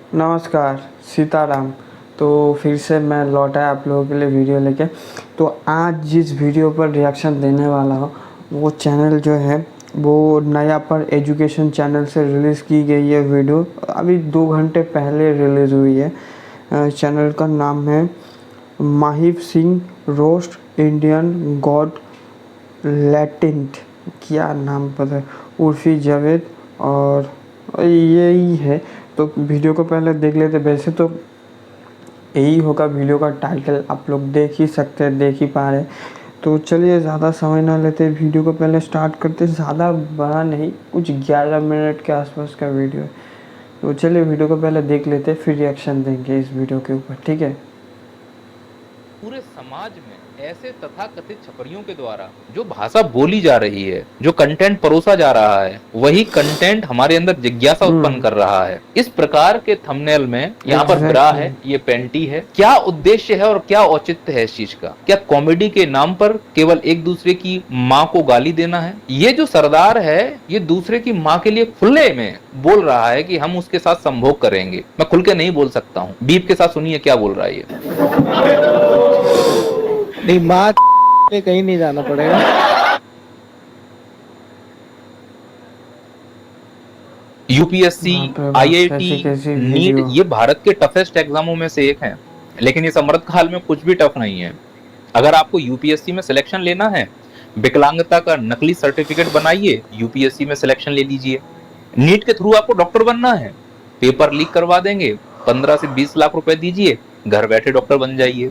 नमस्कार, सीताराम। तो फिर से मैं लौटा है आप लोगों के लिए वीडियो लेके। तो आज जिस वीडियो पर रिएक्शन देने वाला हूँ वो चैनल जो है वो नया पर एजुकेशन चैनल से रिलीज़ की गई है वीडियो। अभी 2 घंटे पहले रिलीज़ हुई है। चैनल का नाम है Mahib Singh roast Indian God latent. क्या नाम पता है, उर्फी जावेद और यही है। तो वीडियो को पहले देख लेते। वैसे तो यही होगा वीडियो का टाइटल, आप लोग देख ही सकते हैं, देख ही पा रहे हैं। तो चलिए ज़्यादा समय ना लेते, वीडियो को पहले स्टार्ट करते। ज़्यादा बड़ा नहीं, कुछ 11 मिनट के आसपास का वीडियो है। तो चलिए वीडियो को पहले देख लेते, फिर रिएक्शन देंगे इस वीडियो के ऊपर, ठीक है। पूरे समाज में ऐसे तथाकथित छपरियों के द्वारा जो भाषा बोली जा रही है, जो कंटेंट परोसा जा रहा है, वही कंटेंट हमारे अंदर जिज्ञासा उत्पन्न कर रहा है। इस प्रकार के थंबनेल में यहाँ पर ब्रा है, ये पेंटी है। क्या उद्देश्य है और क्या औचित्य है इस चीज का? क्या कॉमेडी के नाम पर केवल एक दूसरे की माँ को गाली देना है? ये जो सरदार है ये दूसरे की माँ के लिए खुले में बोल रहा है कि हम उसके साथ संभोग करेंगे। मैं खुल के नहीं बोल सकता हूँ, बीप के साथ सुनिए क्या बोल रहा है ये। नहीं, माँ पे कहीं नहीं जाना पड़ेगा। यूपीएससी, आईआईटी, नीट ये भारत के टफेस्ट एग्जामों में से एक है, लेकिन इस अमृतकाल में कुछ भी टफ नहीं है। अगर आपको यूपीएससी में सिलेक्शन लेना है, विकलांगता का नकली सर्टिफिकेट बनाइए, यूपीएससी में सिलेक्शन ले लीजिए। नीट के थ्रू आपको डॉक्टर बनना है, पेपर लीक करवा देंगे, 15 से 20 लाख रुपए दीजिए, घर बैठे डॉक्टर बन जाइए।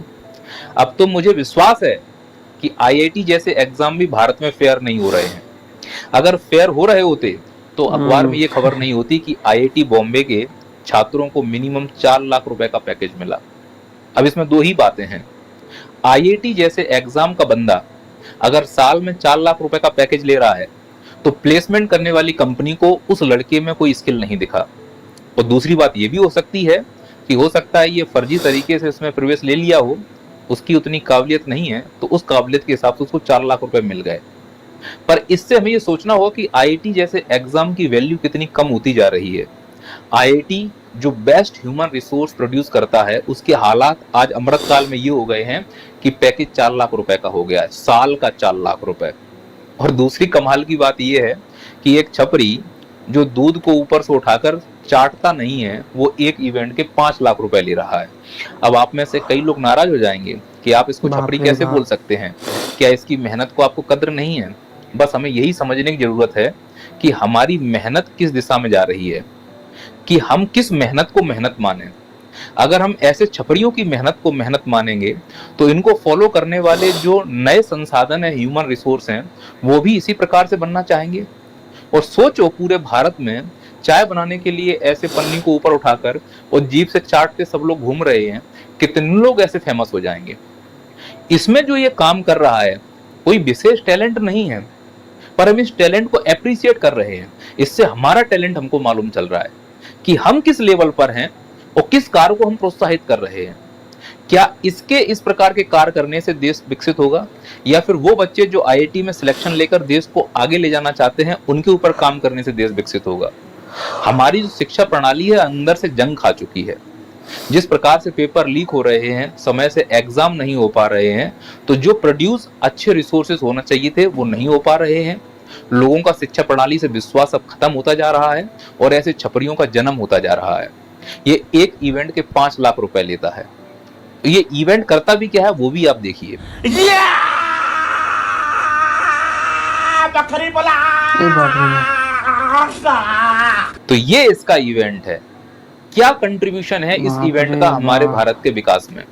अब तो मुझे विश्वास है कि आईआईटी जैसे एग्जाम भी भारत में फेयर नहीं हो रहे हैं। अगर फेयर हो रहे होते तो अखबार में ये खबर नहीं होती कि आईआईटी बॉम्बे के छात्रों को मिनिमम 4 लाख रुपए का पैकेज मिला। अब इसमें दो ही बातें हैं। आईआईटी जैसे एग्जाम का बंदा अगर साल में 4 लाख रुपए का पैकेज ले रहा है तो प्लेसमेंट करने वाली कंपनी को उस लड़के में कोई स्किल नहीं दिखा। और दूसरी बात ये भी हो सकती है कि हो सकता है ये फर्जी तरीके से इसमें प्रवेश ले लिया हो, उसकी उतनी काबिलियत नहीं है, तो उस काबिलियत के हिसाब से उसको 4 लाख रुपए मिल गए। पर इससे हमें ये सोचना होगा कि आईआईटी जैसे एग्जाम की वैल्यू कितनी कम होती जा रही है। आईआईटी जो बेस्ट ह्यूमन रिसोर्स प्रोड्यूस करता है, उसके हालात आज अमृतकाल में ये हो गए हैं कि पैकेज 4 लाख रुपए का हो गया है, साल का 4 लाख रुपए। और दूसरी कमाल की बात यह है कि एक छपरी जो दूध को ऊपर से उठाकर चाटता नहीं है, वो एक इवेंट के 5 लाख रुपए ले रहा है। अब आप में से कई लोग नाराज हो जाएंगे कि आप इसको छपरी कैसे बोल सकते हैं, क्या इसकी मेहनत को आपको कद्र नहीं है? बस हमें यही समझने की जरूरत है कि हमारी मेहनत किस दिशा में जा रही है, कि हम किस मेहनत को मेहनत माने। अगर हम ऐसे छपरियों की मेहनत को मेहनत मानेंगे तो इनको फॉलो करने वाले जो नए संसाधन है, ह्यूमन रिसोर्स हैं, वो भी इसी प्रकार से बनना चाहेंगे। और सोचो, पूरे भारत में चाय बनाने के लिए ऐसे पन्नी को ऊपर उठाकर और जीभ से चाटते सब लोग घूम रहे हैं, कितने लोग ऐसे फेमस हो जाएंगे। इसमें जो ये काम कर रहा है कोई विशेष टैलेंट नहीं है, पर हम इस टैलेंट को एप्रिसिएट कर रहे हैं। इससे हमारा टैलेंट हमको मालूम चल रहा है कि हम किस लेवल पर हैं और किस कार्य को हम प्रोत्साहित कर रहे हैं। क्या इसके इस प्रकार के कार्य करने से देश विकसित होगा, या फिर वो बच्चे जो आईआईटी में सिलेक्शन लेकर देश को आगे ले जाना चाहते हैं उनके ऊपर काम करने से देश विकसित होगा? हमारी जो शिक्षा प्रणाली है अंदर से जंग खा चुकी है। जिस प्रकार से पेपर लीक हो रहे हैं, समय से एग्जाम नहीं हो पा रहे हैं, तो जो प्रोड्यूस अच्छे रिसोर्सेज होना चाहिए थे वो नहीं हो पा रहे हैं। लोगों का शिक्षा प्रणाली से विश्वास अब खत्म होता जा रहा है और ऐसे छपरियों का जन्म होता जा रहा है। ये एक इवेंट के 5 लाख रुपए लेता है। ये इवेंट करता भी क्या है वो भी आप देखिए। तो ये इसका इवेंट है। क्या कंट्रीब्यूशन है इस इवेंट का हमारे भारत के विकास में?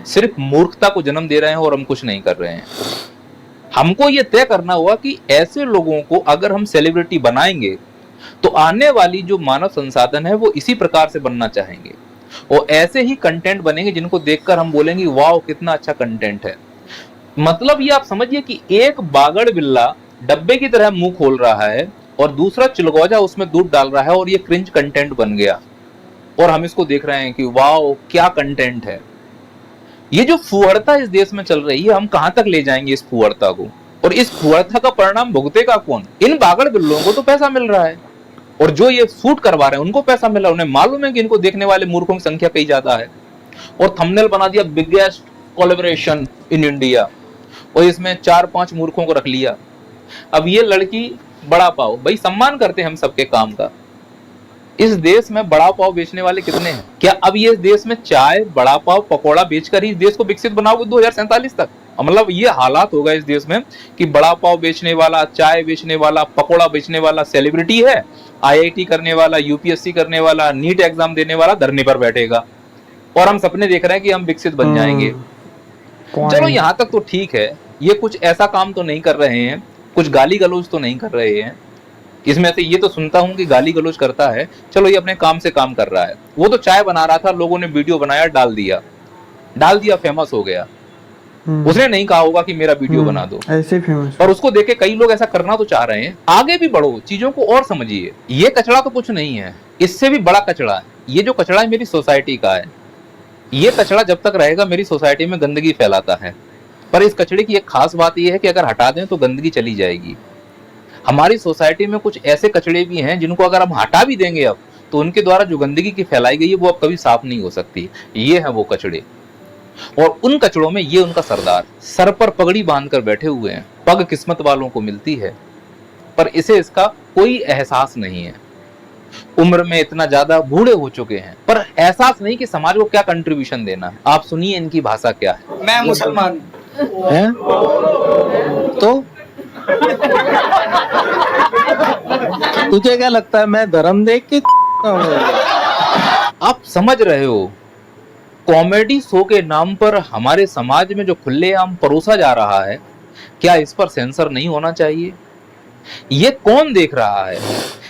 सिर्फ मूर्खता को जन्म दे रहे हैं और हम कुछ नहीं कर रहे हैं। हमको ये तय करना होगा कि ऐसे लोगों को अगर हम सेलिब्रिटी बनाएंगे तो आने वाली जो मानव संसाधन है वो इसी प्रकार से बनना चाहेंगे और ऐसे ही कंटेंट बनेंगे जिनको देखकर हम बोलेंगे वाह कितना अच्छा कंटेंट है। मतलब ये आप समझिए कि एक बागड़ बिल्ला डब्बे की तरह मुंह खोल रहा है और दूसरा चिलगोजा उसमें दूध डाल रहा है और ये क्रिंज कंटेंट बन गया और हम इसको देख रहे हैं कि वाह क्या कंटेंट है। ये जो फुहड़ता इस देश में चल रही है, हम कहां तक ले जाएंगे इस फुहड़ता को? और इस फुहड़ता का परिणाम भुगतेगा कौन? इन बागड़ बिल्लों को तो पैसा मिल रहा है, और जो ये शूट करवा रहे हैं उनको पैसा मिला, उन्हें मालूम है कि इनको देखने वाले मूर्खों की संख्या कई ज्यादा है, और थंबनेल बना दिया बिगेस्ट कोलैबोरेशन इन इंडिया, और इसमें 4-5 मूर्खों को रख लिया। अब ये लड़की बड़ा पाव, भाई सम्मान करते हैं हम सबके काम का, इस देश में बड़ा पाव बेचने वाले कितने हैं? क्या अब ये देश में चाय, बड़ा पाव, पकौड़ा बेचकर ही देश को विकसित बनाओगे 2047 तक? मतलब ये हालात होगा इस देश में कि बड़ा पाव बेचने वाला, चाय बेचने वाला, पकौड़ा बेचने वाला सेलिब्रिटी है, IIT करने वाला, UPSC करने वाला, नीट एग्जाम देने वाला धरने पर बैठेगा, और हम सपने देख रहे हैं कि हम विकसित बन जाएंगे। चलो यहाँ तक तो ठीक है, ये कुछ ऐसा काम तो नहीं कर रहे हैं, कुछ गाली गलौज तो नहीं कर रहे हैं। इसमें से ये तो सुनता हूं कि गाली गलौज करता है, चलो ये अपने काम से काम कर रहा है। वो तो चाय बना रहा था, लोगों ने वीडियो बनाया, डाल दिया, फेमस हो गया। उसने नहीं कहा होगा कि मेरा वीडियो बना दो, ऐसे फेमस। और उसको देख के कई लोग ऐसा करना तो चाह रहे हैं। आगे भी बढ़ो, चीजों को और समझिए। ये कचरा तो कुछ नहीं है, इससे भी बड़ा कचरा है। ये जो कचरा है मेरी सोसाइटी का है। ये कचरा जब तक रहेगा मेरी सोसाइटी में गंदगी फैलाता है, पर इस कचरे की एक खास बात यह है कि अगर हटा दें तो गंदगी चली जाएगी। हमारी सोसाइटी में कुछ ऐसे कचरे भी हैं जिनको अगर हम हटा भी देंगे अब, तो उनके द्वारा जो गंदगी की फैलाई गई है वो अब कभी साफ नहीं हो सकती। ये है वो कचड़े, और उन कचड़ों में ये उनका सरदार सर पर पगड़ी बांधकर बैठे हुए हैं। पग किस्मत वालों को मिलती है, पर इसे इसका कोई एहसास नहीं है। उम्र में इतना ज्यादा बूढ़े हो चुके हैं, पर एहसास नहीं कि समाज को क्या कंट्रीब्यूशन देना है। आप सुनिए इनकी भाषा क्या है। मैं मुसलमान है तो तुझे क्या लगता है मैं धर्म देख के आप समझ रहे हो, कॉमेडी शो के नाम पर हमारे समाज में जो खुलेआम परोसा जा रहा है, क्या इस पर सेंसर नहीं होना चाहिए? ये कौन देख रहा है?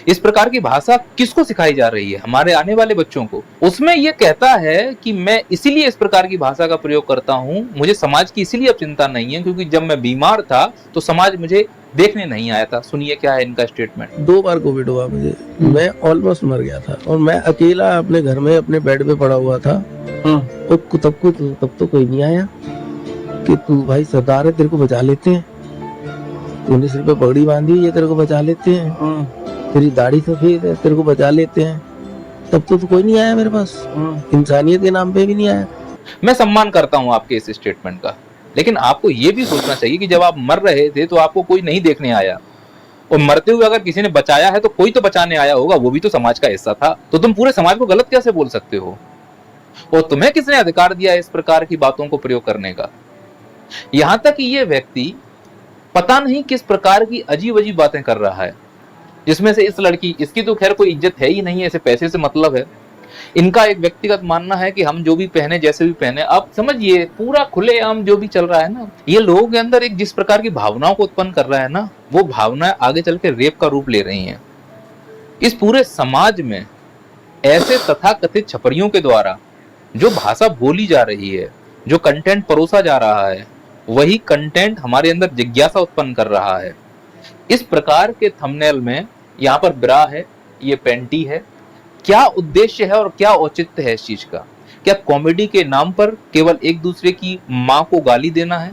इस प्रकार की भाषा किसको सिखाई जा रही है? हमारे आने वाले बच्चों को। उसमें ये कहता है कि मैं इसीलिए इस प्रकार की भाषा का प्रयोग करता हूं, मुझे समाज की इसीलिए अब चिंता नहीं है क्योंकि जब मैं बीमार था तो समाज मुझे देखने नहीं आया था। सुनिए क्या है इनका स्टेटमेंट। 2 बार कोविड हुआ मुझे, मैं ऑलमोस्ट मर गया था, और मैं अकेला अपने घर में अपने बेड पे पड़ा हुआ था, और तब तो कोई नहीं आया कि तू भाई सरदार है, तेरे को बचा लेते हैं, तूने सिर पे पगड़ी बांधी है, तेरे को बचा लेते हैं, तेरी दाढ़ी सफेद है, तेरे को बचा लेते हैं। तब तो कोई नहीं आया मेरे पास, इंसानियत के नाम पे भी नहीं आया। मैं सम्मान करता हूं आपके इस स्टेटमेंट का, लेकिन आपको यह भी सोचना चाहिए कि जब आप मर रहे थे तो आपको कोई नहीं देखने आया, और मरते हुए अगर किसी ने बचाया है तो कोई तो बचाने आया होगा, वो भी तो समाज का हिस्सा था। तो तुम पूरे समाज को गलत कैसे बोल सकते हो? और तुम्हें किसने अधिकार दिया इस प्रकार की बातों को प्रयोग करने का? यहां तक कि ये व्यक्ति पता नहीं किस प्रकार की अजीब अजीब बातें कर रहा है, जिसमें से इस लड़की, इसकी तो खैर कोई इज्जत है ही नहीं है, इसे पैसे से मतलब है। इनका एक व्यक्तिगत मानना है कि हम जो भी पहने, जैसे भी पहने। आप समझिए पूरा खुलेआम जो भी चल रहा है ना, ये लोगों के अंदर एक जिस प्रकार की भावनाओं को उत्पन्न कर रहा है ना, वो भावनाएं आगे चल के रेप का रूप ले रही हैं। इस पूरे समाज में ऐसे तथाकथित छपरियों के द्वारा जो भाषा बोली जा रही है, जो कंटेंट परोसा जा रहा है, वही कंटेंट हमारे अंदर जिज्ञासा उत्पन्न कर रहा है। इस प्रकार के थंबनेल में यहाँ पर ब्रा है, ये पैंटी है, क्या उद्देश्य है और क्या औचित्य है इस चीज का? क्या कॉमेडी के नाम पर केवल एक दूसरे की माँ को गाली देना है?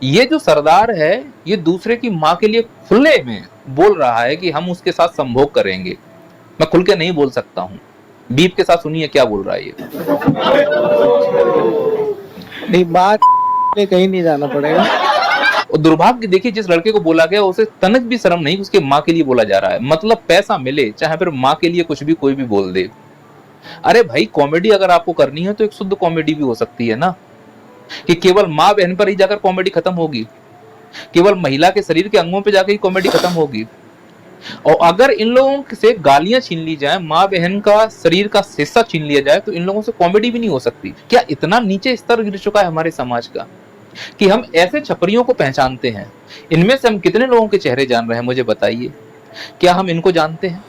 ये जो सरदार है, ये दूसरे की माँ के लिए खुले में बोल रहा है कि हम उसके साथ संभोग करेंगे। मैं खुल के नहीं बोल सकता हूँ, बीप के साथ सुनिए क्या बोल रहा है ये। नहीं, बात कहीं नहीं जाना पड़ेगा। और दुर्भाग्य देखिए, जिस लड़के को बोला गया उसे तनक भी शर्म नहीं, उसके माँ के लिए बोला जा रहा है। मतलब पैसा मिले चाहे फिर माँ के लिए कुछ भी कोई भी बोल दे। अरे भाई, कॉमेडी अगर आपको करनी है तो एक शुद्ध कॉमेडी भी हो सकती है ना, कि केवल माँ बहन पर ही जाकर कॉमेडी खत्म होगी, केवल महिला के शरीर के अंगों पे जाकर ही कॉमेडी खत्म होगी। और अगर इन लोगों से गालियां छीन ली जाए, माँ बहन का शरीर का हिस्सा छीन लिया जाए, तो इन लोगों से कॉमेडी भी नहीं हो सकती। क्या इतना नीचे स्तर गिर चुका है हमारे समाज का कि हम ऐसे छपरियों को पहचानते हैं? इनमें से हम कितने लोगों के चेहरे जान रहे हैं, मुझे बताइए। क्या हम इनको जानते हैं?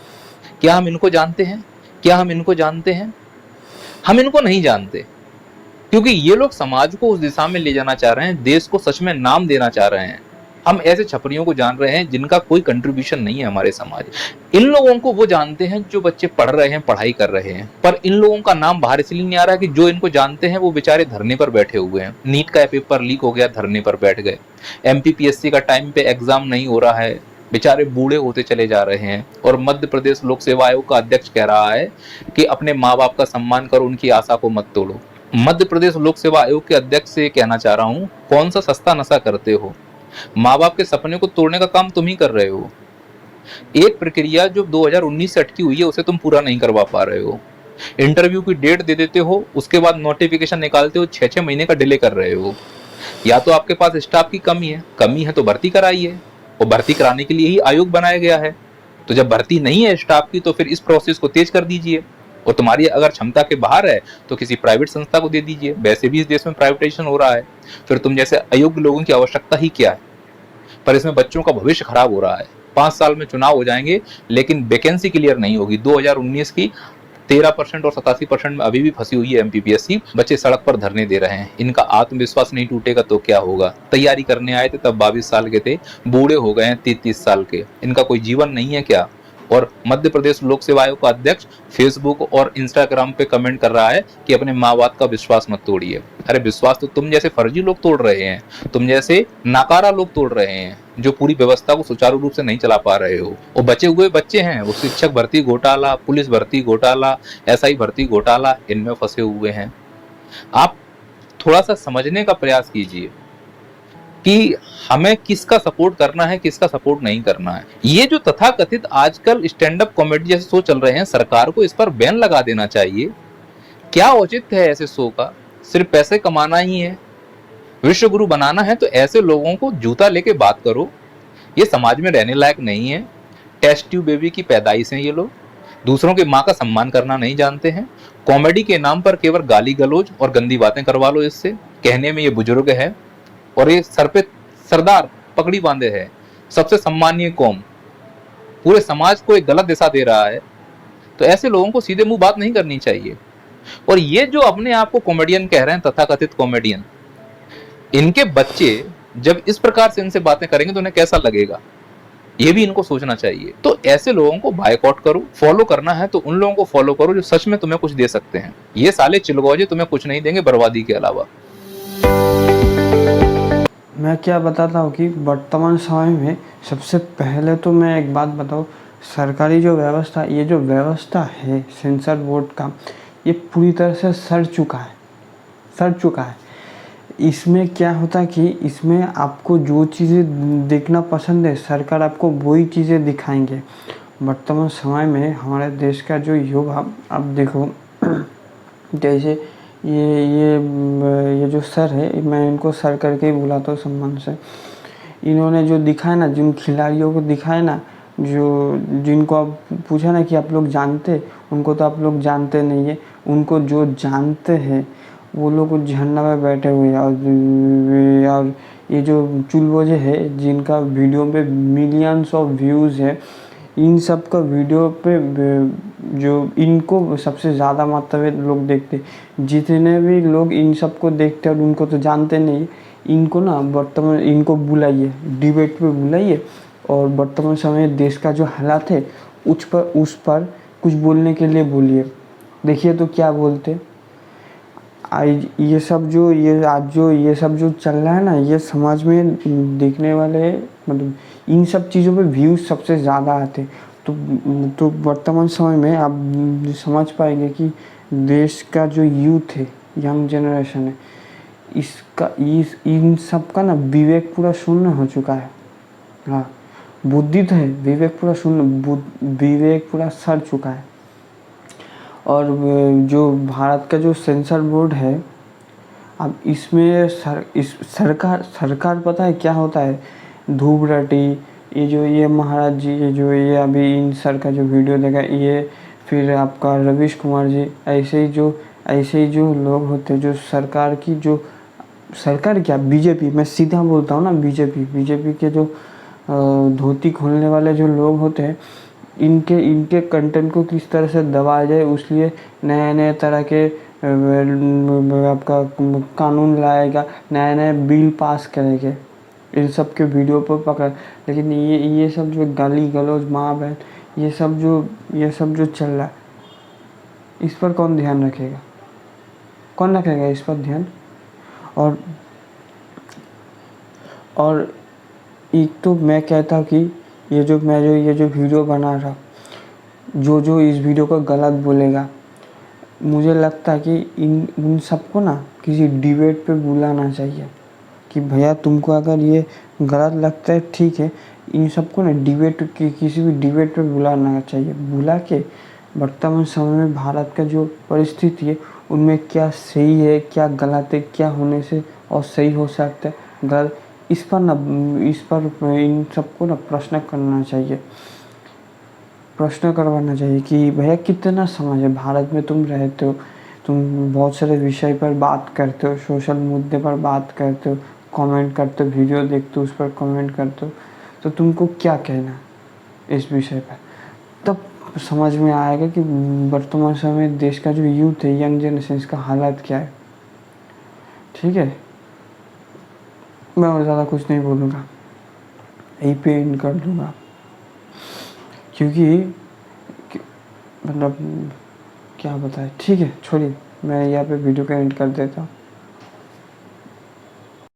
क्या हम इनको जानते हैं? क्या हम इनको जानते हैं? हम इनको नहीं जानते, क्योंकि ये लोग समाज को उस दिशा में ले जाना चाह रहे हैं, देश को सच में नाम देना चाह रहे हैं। हम ऐसे छपरियों को जान रहे हैं जिनका कोई कंट्रीब्यूशन नहीं है हमारे समाज। इन लोगों को वो जानते हैं जो बच्चे पढ़ रहे हैं, पढ़ाई कर रहे हैं, पर इन लोगों का नाम बाहर इसलिए नहीं आ रहा है कि जो इनको जानते हैं वो बेचारे धरने पर बैठे हुए हैं। नीट का पेपर लीक हो गया, धरने पर बैठ गए। MPPSC का टाइम पे एग्जाम नहीं हो रहा है, बेचारे बूढ़े होते चले जा रहे हैं। और मध्य प्रदेश लोक सेवा आयोग का अध्यक्ष कह रहा है कि अपने माँ बाप का सम्मान करो, उनकी आशा को मत तोड़ो। मध्य प्रदेश लोक सेवा आयोग के अध्यक्ष से कहना चाह रहा हूं, कौन सा सस्ता नशा करते हो? माँ बाप के सपने को तोड़ने का काम तुम ही कर रहे हो। एक प्रक्रिया जो 2019 से अटकी हुई है उसे तुम पूरा नहीं करवा पा रहे हो। इंटरव्यू की डेट दे देते हो, उसके बाद नोटिफिकेशन निकालते हो, 6-6 महीने का डिले कर रहे हो। या तो आपके पास स्टाफ की कमी है तो भर्ती कराइए, और भर्ती कराने के लिए ही आयोग बनाया गया है। तो जब भर्ती नहीं है स्टाफ की तो फिर इस प्रोसेस को तेज कर दीजिए, और तुम्हारी अगर क्षमता के बाहर है तो किसी प्राइवेट संस्था को दे दीजिए। वैसे भी इस देश में प्राइवेटाइजेशन हो रहा है, फिर तुम जैसे अयोग्य लोगों की आवश्यकता ही क्या है? पर इसमें बच्चों का भविष्य खराब हो रहा है। 5 साल में चुनाव हो जाएंगे लेकिन वैकेंसी क्लियर नहीं होगी। 2019 की 13% और 87% में अभी भी फंसी हुई है एमपीपीएससी। बच्चे सड़क पर धरने दे रहे हैं। इनका आत्मविश्वास नहीं टूटेगा तो क्या होगा? तैयारी करने आए थे तब 22 साल के थे, बूढ़े हो गए हैं 30-30 साल के। इनका कोई जीवन नहीं है क्या? और मध्य प्रदेश लोक सेवा आयोग का अध्यक्ष फेसबुक और इंस्टाग्राम पे कमेंट कर रहा है कि अपने माँ बाप का विश्वास मत तोड़िए। अरे विश्वास तो तुम जैसे फर्जी लोग तोड़ रहे हैं, तुम जैसे नाकारा लोग तोड़ रहे हैं, जो पूरी व्यवस्था को सुचारू रूप से नहीं चला पा रहे हो। और बचे हुए बच्चे हैं वो शिक्षक भर्ती घोटाला, पुलिस भर्ती घोटाला, एसआई भर्ती घोटाला, इनमें फंसे हुए हैं। आप थोड़ा सा समझने का प्रयास कीजिए कि हमें किसका सपोर्ट करना है, किसका सपोर्ट नहीं करना है। ये जो तथाकथित आजकल स्टैंड अप कॉमेडी जैसे शो चल रहे हैं, सरकार को इस पर बैन लगा देना चाहिए। क्या औचित्य है ऐसे शो का? सिर्फ पैसे कमाना ही है, विश्व गुरु बनाना है तो ऐसे लोगों को जूता लेके बात करो। ये समाज में रहने लायक नहीं है। टेस्ट ट्यूब बेबी की पैदाइश हैं ये लोग। दूसरों की माँ का सम्मान करना नहीं जानते हैं। कॉमेडी के नाम पर केवल गाली गलौज और गंदी बातें करवा लो इससे। कहने में ये बुजुर्ग है और ये सर पे सरदार पगड़ी बांधे है, सबसे सम्मानीय कौम, पूरे समाज को एक गलत दिशा दे रहा है। तो ऐसे लोगों को सीधे मुंह बात नहीं करनी चाहिए। और ये जो अपने आप को कॉमेडियन कह रहे हैं, तथाकथित कॉमेडियन, इनके बच्चे जब इस प्रकार से इनसे बातें करेंगे तो उन्हें कैसा लगेगा, ये भी इनको सोचना चाहिए। तो ऐसे लोगों को बायकॉट करो। फॉलो करना है तो उन लोगों को फॉलो करो जो सच में तुम्हें कुछ दे सकते हैं। ये साले चिलगोजे तुम्हें कुछ नहीं देंगे बर्बादी के अलावा। मैं क्या बताता हूँ कि वर्तमान समय में सबसे पहले तो मैं एक बात बताऊँ, सरकारी जो व्यवस्था, ये जो व्यवस्था है सेंसर बोर्ड का, ये पूरी तरह से सड़ चुका है। इसमें क्या होता है कि इसमें आपको जो चीज़ें देखना पसंद है, सरकार आपको वही चीज़ें दिखाएंगे। वर्तमान समय में हमारे देश का जो युवा, अब देखो जैसे ये जो सर है, मैं इनको सर करके ही बुलाता हूँ सम्मान से। इन्होंने जो दिखाया ना, जिन खिलाड़ियों को दिखाया ना, जो जिनको आप पूछा ना कि आप लोग जानते, उनको तो आप लोग जानते नहीं है। उनको जो जानते हैं वो लोग झरना में बैठे हुए हैं। और ये जो चुलबोझे है जिनका वीडियो पे मिलियंस ऑफ व्यूज़ है, इन सब का वीडियो पे जो इनको सबसे ज़्यादा मात्रा में लोग देखते। जितने भी लोग इन सब को देखते हैं और उनको तो जानते नहीं, इनको ना वर्तमान इनको बुलाइए, डिबेट पे बुलाइए और वर्तमान समय देश का जो हालात है उस पर कुछ बोलने के लिए बोलिए। देखिए तो क्या बोलते। आज ये सब जो चल रहा है ना, ये समाज में देखने वाले, मतलब इन सब चीज़ों पे व्यूज़ सबसे ज़्यादा आते। तो वर्तमान समय में आप समझ पाएंगे कि देश का जो यूथ है, यंग जनरेशन है, इन सब का ना विवेक पूरा शून्य हो चुका है। हाँ, बुद्धि तो है, विवेक पूरा सड़ चुका है। और जो भारत का जो सेंसर बोर्ड है, अब इसमें सरकार पता है क्या होता है, धूप रटी, ये महाराज जी, ये अभी इन सर का जो वीडियो देखा, ये फिर आपका रवीश कुमार जी, ऐसे ही जो लोग होते हैं, जो सरकार क्या, बीजेपी, मैं सीधा बोलता हूँ ना, बीजेपी के जो धोती खोलने वाले जो लोग होते हैं, इनके कंटेंट को किस तरह से दबाया जाए, उसलिए नए तरह के आपका कानून लाएगा, नए बिल पास करेंगे इन सब के वीडियो पर पकड़। लेकिन ये सब जो गाली गलौज, माँ बहन, ये सब जो चल रहा है, इस पर कौन ध्यान रखेगा? कौन रखेगा इस पर ध्यान? और एक तो मैं कहता हूँ कि ये जो वीडियो बना रहा, जो इस वीडियो को गलत बोलेगा, मुझे लगता है कि उन सबको ना किसी डिबेट पे बुलाना चाहिए कि भैया तुमको अगर ये गलत लगता है ठीक है, इन सबको ना किसी भी डिबेट पे बुलाना चाहिए। बुला के वर्तमान समय में भारत का जो परिस्थिति है उनमें क्या सही है, क्या गलत है, क्या होने से और सही हो सकता है, गलत, इस पर इन सबको ना प्रश्न करवाना चाहिए कि भैया कितना समझ है, भारत में तुम रहते हो, तुम बहुत सारे विषय पर बात करते हो, सोशल मुद्दे पर बात करते हो, कमेंट करते हो, वीडियो देखते हो, उस पर कमेंट करते हो, तो तुमको क्या कहना है इस विषय पर। तब समझ में आएगा कि वर्तमान समय में देश का जो यूथ है, यंग जनरेशन, इसका हालत क्या है। ठीक है, मैं और ज़्यादा कुछ नहीं बोलूँगा, यहीं पे एंड कर दूँगा, क्योंकि मतलब क्या बताए। ठीक है, छोड़िए, मैं यहाँ पे वीडियो का एंड कर देता हूँ।